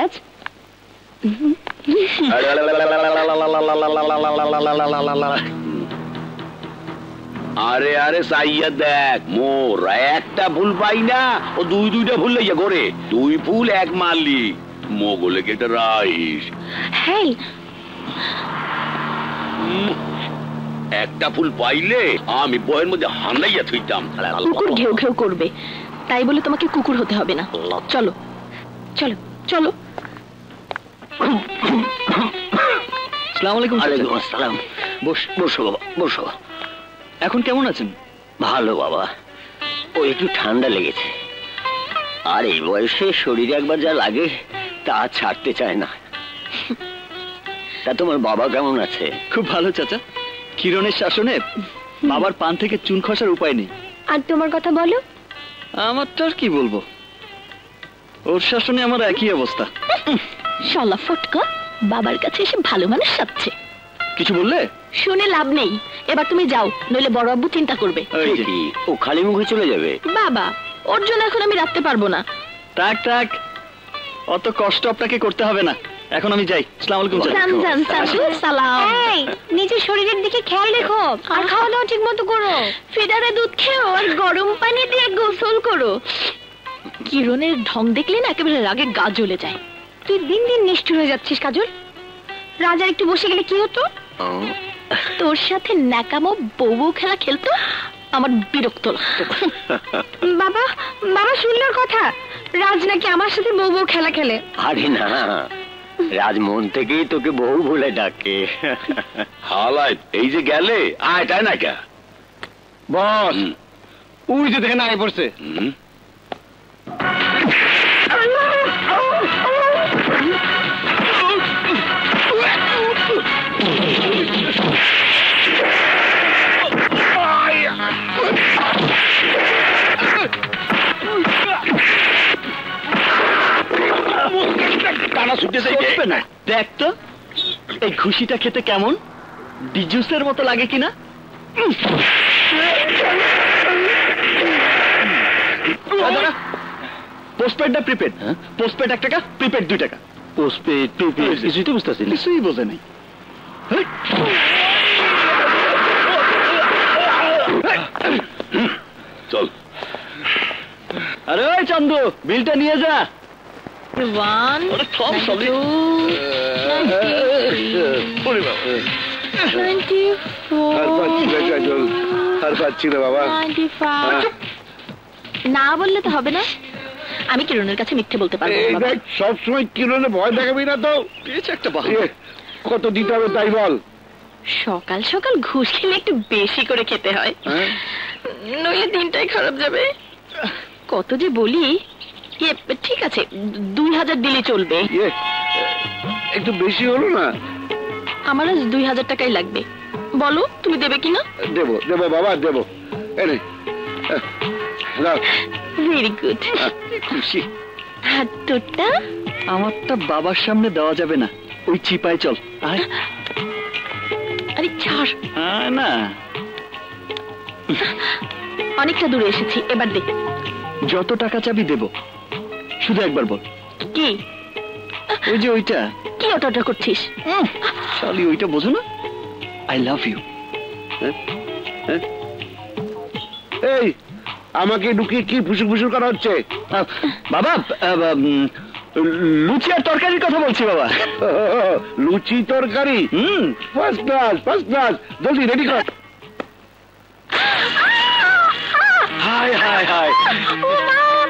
রাজ। আরে আরে সাইয়া দেখ, মোর একটা ভুল পাই না, ও দুইটা ভুল লইয়া করে 2 ফুল 1 মারলি, মোগলে কেটে রাইস। হেই, একটা ফুল পাইলে আমি বইয়ের মধ্যে হানাইয়া থইতাম। কুকুর ঘেউ ঘেউ করবে, তাই বলে তোমাকে কুকুর হতে হবে না। চলো চলো চলো। আসসালামু আলাইকুম। ওয়ালাইকুম আসসালাম। বসো বাবা, বসো। এখন কেমন আছেন? ভালো বাবা, ও একটু ঠান্ডা লেগেছে, আর এই বয়সে শরীরে একবার যা লাগে তা ছাড়তে চায় না। তা তোমার বাবা কেমন আছে? খুব ভালো চাচা। কিরণের শাসনে বাবার পান থেকে চুন খসার উপায় নেই। আর তোমার কথা বলো। আমার তো আর কি বলবো, ওর শাসনে আমার একই অবস্থা। শালা ফটকা, বাবার কাছে এসে ভালো মানুষ সাজছে। কিছু বললে? শুনে লাভ নেই, এবার তুমি যাও, নইলে বড় আব্বু চিন্তা করবে। ও খালি মুখে চলে যাবে? বাবা, ওর জন্য এখন আমি রাখতে পারবো না। থাক থাক, অত কষ্ট আপনাকে করতে হবে না, এখন আমি যাই। আসসালামু আলাইকুম চাচা। সালাম। এই, নিজের শরীরের দিকে খেয়াল রেখো, আর খাওয়া দাওয়া ঠিক মতো করো। ফিডারে দুধ খেও, আর গরম পানি দিয়ে গোসল করো। কিরণের ঢং দেখলে না একেবারে রাগে গা জ্বলে যায়। তুই দিন দিন নিষ্ঠুর হয়ে যাচ্ছিস কাজল। রাজা একটু বসে গেলে কি হতো? তোর সাথে ন্যাকামো বউ খেলা খেলতো, আমার বিরক্ত লাগতো। বাবা, বাবা শুনলার কথা, রাজ নাকি আমার সাথে বউ খেলা খেলে। আরে না, রাজ মন থেকেই তোকে বউ বলে ডাকে। হালাই এই যে গেলে আয়, তাই না কে বস? ওই যে দেখেন আয় পড়ছে। দেখ তো এই ঘুষিটা খেতে কেমন, ডিজুসের মতো লাগে কিনা। পোস্টপেড না প্রিপেড? পোস্টপেড 1 টাকা, প্রিপেড 2 টাকা। পোস্টপেড প্রিপেড কিছুই তো বুঝতেছি না। কিছুই বোঝে নাই। চল। আরে ওই চান্দু, বিলটা নিয়ে যা। 1 2 না বললে তো হবে না। আমি কিরণের কাছে মিথ্যে বলতে পারবো না। সবসময় কিরণে ভয় দেখাবি না তো। একটা কত দিতে হবে তাই বল। সকাল সকাল ঘুষ খেলে একটু বেশি করে খেতে হয়, নইলে দিনটাই খারাপ যাবে। কত যে বলি। ঠিক আছে, 2000 দিলে চলবে। একটু বেশি হলো না? আমার আজ 2000 টাকাই লাগবে। বলো তুমি দেবে কিনা? দেবো দেবো বাবা, দেবো। Very good. খুশি। আর তোরটা? আমারটা বাবার সামনে দেওয়া যাবে না, ওই চিপায় চল। আরে ছাড় না, অনেকটা দূরে এসেছি, এবার দে। যত টাকা চাবি দেব, শুধু একবার বল। কি? ওই যে ওইটা। কি ওটা করছিস? শালি ওইটা বোঝো না? I love you. এই আমাকে ঢুকিয়ে কি ফুসুর ফুসুর করা হচ্ছে? বাবা, লুচি আর তরকারির কথা বলছি বাবা। লুচি তরকারি? First class, first class. জলদি রেডি কর। হায় হায় হায়,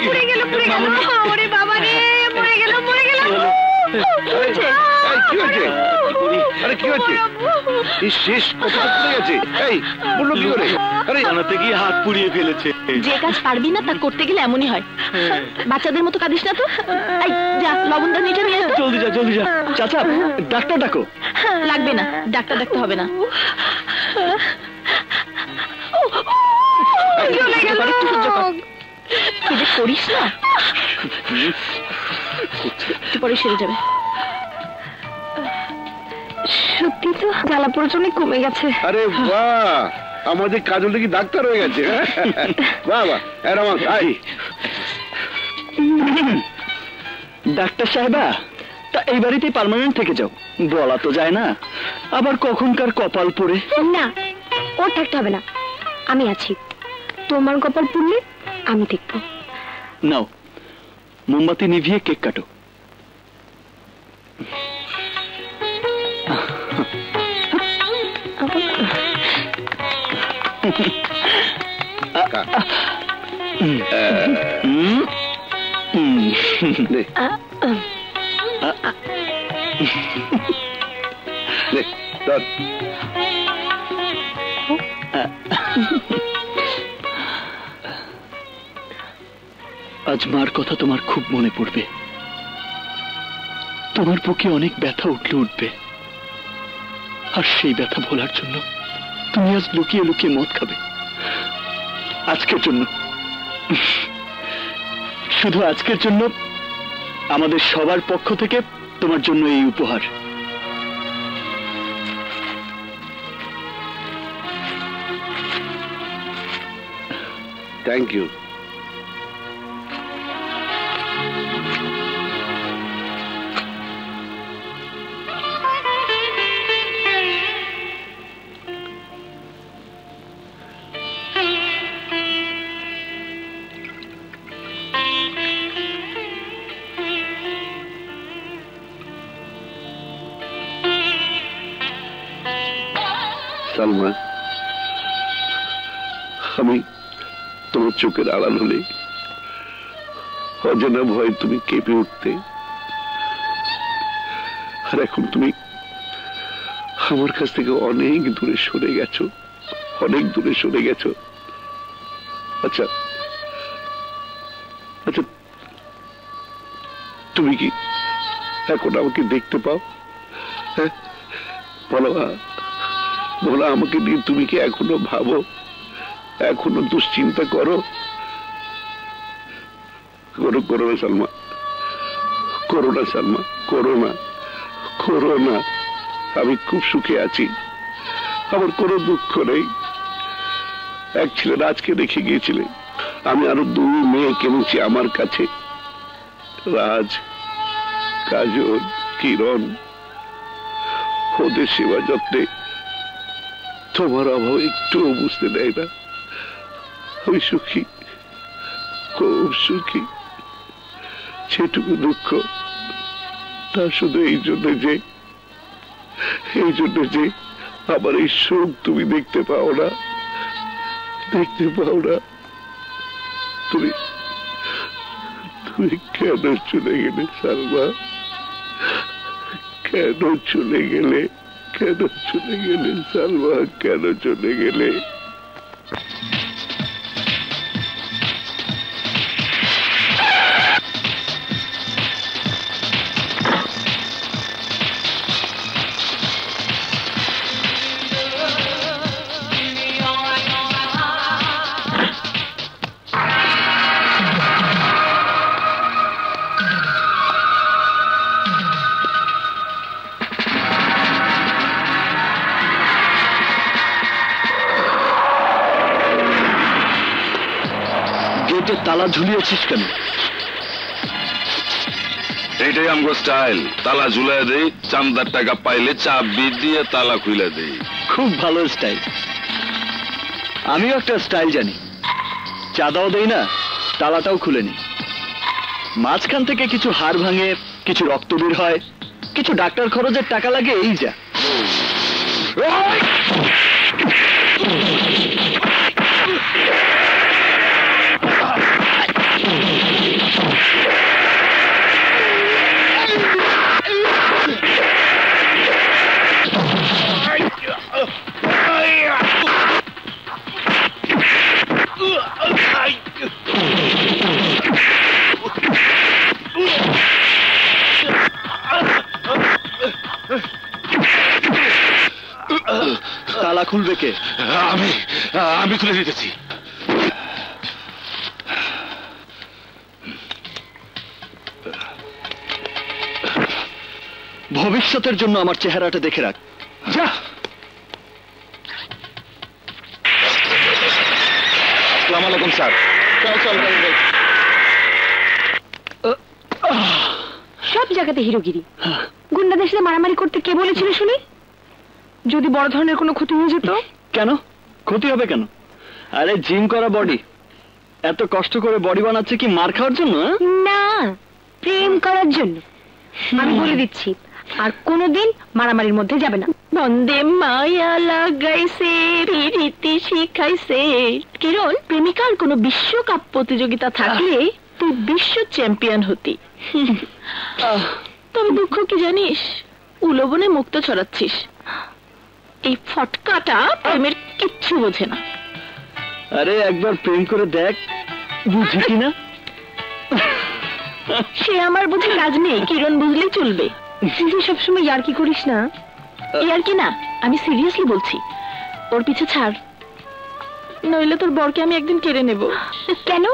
পড়ে গেল পড়ে গেল। ওরে বাবা রে, পড়ে গেল পড়ে গেল। কি হয়েছে? আরে কি হয়েছে? শেষ কতটা পড়ে গেছে? এই বললো কি করে? আরে জানাতে গিয়ে হাত পুড়িয়ে ফেলেছে। যে কাজ পারবি না তা করতে গেলে এমনই হয়। বাচ্চাদের মতো কাঁদিস না তো। এই যা, লবণটা নিচে নিয়ে আয়। জলদি যা জলদি যা। চাচা, ডাক্তার ডাকো। লাগবে না, ডাক্তার ডাকতে হবে না। করিস না, পরে সেরে যাবে। সত্যি তো জ্বালা পড়া অনেক কমে গেছে। আরে বাহ, আমাদের কাজলটা কি ডাক্তার হয়ে গেছে? বাহ বাহ। ডাক্তার সাহেবা, তা এই বাড়িতেই পার্মানেন্ট থেকে যাও, বলা তো যায় না, আবার কখনকার কপাল পড়ে। না, ওর থাকতে হবে না, আমি আছি। তোমার কপাল পুড়লে আমি দেখবো। নাও মোমবাতি নিভিয়ে কেক কাটো। আজ মার কথা তোমার খুব মনে পড়বে, তোমার বুকে অনেক ব্যথা উঠবে, আর সেই ব্যথা ভোলার জন্য তুমি আজ লুকিয়ে লুকিয়ে মদ খাবে। আজকের জন্য, শুধু আজকের জন্য আমাদের সবার পক্ষ থেকে তোমার জন্য এই উপহার। Thank you. সালমা, আমি তোমার চোখের আড়াল হলে অজানা ভয় তুমি কেঁপে উঠতে, আর এখন তুমি আমার কাছ থেকে অনেক দূরে সরে গেছো, অনেক দূরে সরে গেছো। আচ্ছা আচ্ছা, তুমি কি এখন আমাকে দেখতে পাও? হ্যাঁ বলো, বলো আমাকে নিয়ে তুমি কি এখনো ভাবো, এখনো দুশ্চিন্তা করো? করো না সালমা, করো না সালমা, করো না, করো না। আমি খুব সুখে আছি, আমার কোনো দুঃখ নেই। এক ছেলে রাজকে রেখে গিয়েছিলে, আমি আরো 2 মেয়ে কিনেছি আমার কাছে, রাজ, কাজল, কিরণ। ওদের সেবা যত্নে তোমার অভাব একটুও বুঝতে দেয় না। আমি সুখী, খুব সুখী। সেটুকু দুঃখ তা শুধু এই জন্য যে আমার এই সুখ তুমি দেখতে পাও না, দেখতে পাও না। তুমি কেন চলে গেলে সালমা? কেন চলে গেলে? কেন চলে গেলে সালমা? কেন চলে গেলে? তালা ঝুলিয়েছিস কেন? এইটাই আমগো স্টাইল, তালা ঝুলাই দেই, চান্দার টাকা পাইলে চাবি দিয়ে তালা খুলে দেই। খুব ভালো স্টাইল। আমিও একটা স্টাইল জানি, চাঁদাও দেই না, তালাটাও খুলে নি। মাঝখান থেকে কিছু হাড় ভাঙে, কিছু রক্ত বের হয়, কিছু ডাক্তার খরচের টাকা লাগে, এই যা। তালা খুলবে কে? আমি খুলে দিতেছি। ভবিষ্যতের জন্য আমার চেহারাটা দেখে রাখ। যা। আসসালামু আলাইকুম স্যার। সব জায়গাতে হিরোগিরি। গুন্ডাদের সাথে মারামারি করতে কে বলেছিল শুনি? যদি বড় ধরনের কোনো ক্ষতি হয়ে যেত? কেন ক্ষতি হবে কেন? আরে জিম করা বডি, এত কষ্ট করে বডি বানাচ্ছে কি মার খাওয়ার জন্য? না, প্রেম করার জন্য। আমি বলে দিচ্ছি, আর কোনোদিন মারামারির মধ্যে যাবে না। বন্দে মায়া লাগাইছে, রীতি শিখাইছে। কিরণ, প্রেমিকার কোনো বিশ্বকাপ প্রতিযোগিতা থাকলে তুই বিশ্ব চ্যাম্পিয়ন হতি। তবে দুঃখ কি জানিস, উলবনে মুক্ত ছড়াচ্ছিস। এই ফটকাটা প্রেমের কিচ্ছু বোঝে না। আরে একবার প্রেম করে দেখ, বুঝি কিনা। সে আমার বুঝে কাজ নেই, কিরণ বুঝলেই চলবে। তুই সবসময় ইয়ার্কি করিস না। ইয়ার্কি না, আমি সিরিয়াসলি বলছি। ওর পিছে ছাড়, নইলে তোর বরকে আমি একদিন কেড়ে নেব। কেন?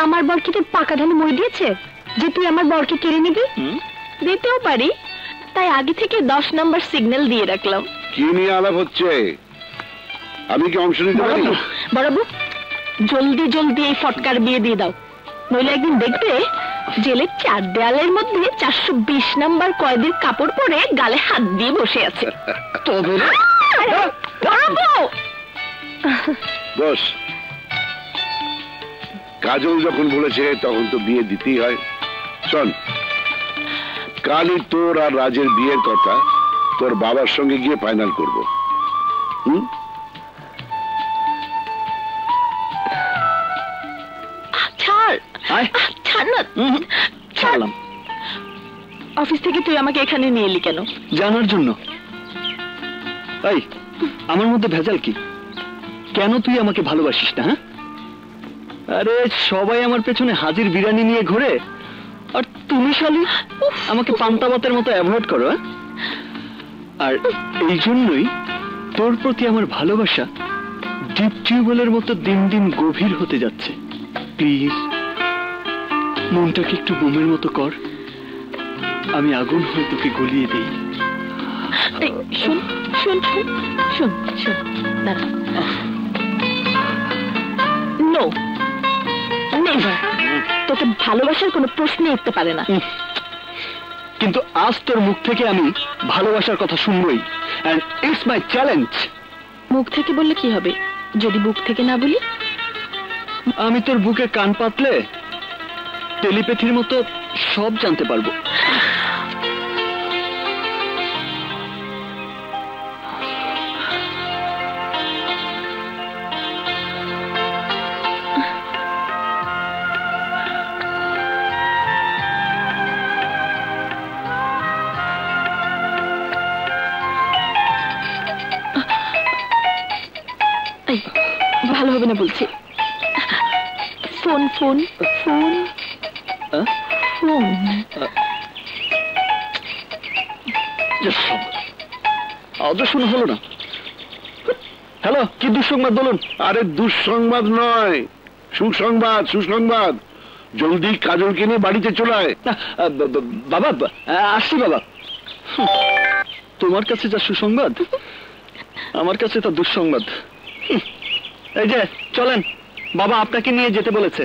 আমার বর কি তোর পাকা ধানে মই দিয়েছে যে তুই আমার বরকে কেড়ে নিবি? দিতেও পারি, তাই আগে থেকে 10 নম্বর সিগন্যাল দিয়ে রাখলাম। কি নিয়ে আলাপ হচ্ছে? আমি কি অংশ নিতে পারি? বড়বাবু, জলদি জলদি এই ফটকার বিয়ে দিয়ে দাও, নইলে একদিন দেখবে জেলের 4 দেয়ালের মধ্যে 420 নাম্বার কয়েদির কাপড় পরে গালে হাত দিয়ে বসে আছে। তবে বস, কাজল যখন বলেছে তখন তো বিয়ে দিতেই হয়। শোন, কালই তোর আর রাজের বিয়ের কথা তোর বাবার সঙ্গে গিয়ে ফাইনাল করব। ছাড়লাম। অফিস থেকে তুই আমাকে এখানে নিয়ে এলি কেন? জানার জন্য। এই, আমার মধ্যে ভেজাল কি? কেন তুই আমাকে ভালোবাসিস না? আরে সবাই আমার পেছনে হাজির বিরিয়ানি নিয়ে ঘুরে, আর তুমি শালি আমাকে পান্তা ভাতের মতো অ্যাভয়েড করো। আর এই জন্যই তোর প্রতি আমার ভালোবাসা ডিপ টিউবওয়েলের মতো দিন দিন গভীর হতে যাচ্ছে। প্লিজ মনটাকে একটু বোমের মতো কর, আমি আগুন হয়ে তোকে গলিয়ে দেই। শুন শুন শুন শুন, দাঁড়া। No, never. তোকে ভালোবাসার কোনো প্রশ্নই উঠতে পারে না। কিন্তু আজ তোর মুখ থেকে আমি ভালোবাসার কথা শুনবই, এন্ড ইটস মাই চ্যালেঞ্জ। মুখ থেকে বললে কি হবে যদি বুক থেকে না বলি? আমি তোর বুকে কান পাতলে টেলিপ্যাথির মতো সব জানতে পারবো। ভালো হবে না বলছি। Phone phone phone phone. আজও শোনা হলো না। হ্যালো, কি দুঃসংবাদ বলুন? আরে দুঃসংবাদ নয়, সুসংবাদ। সুসংবাদ, জলদি কাজলকে নিয়ে বাড়িতে চলে আয়। বাবা, আসছি বাবা। তোমার কাছে যা সুসংবাদ, আমার কাছে তা দুঃসংবাদ। এই যে চলেন, বাবা আপনাকে নিয়ে যেতে বলেছে।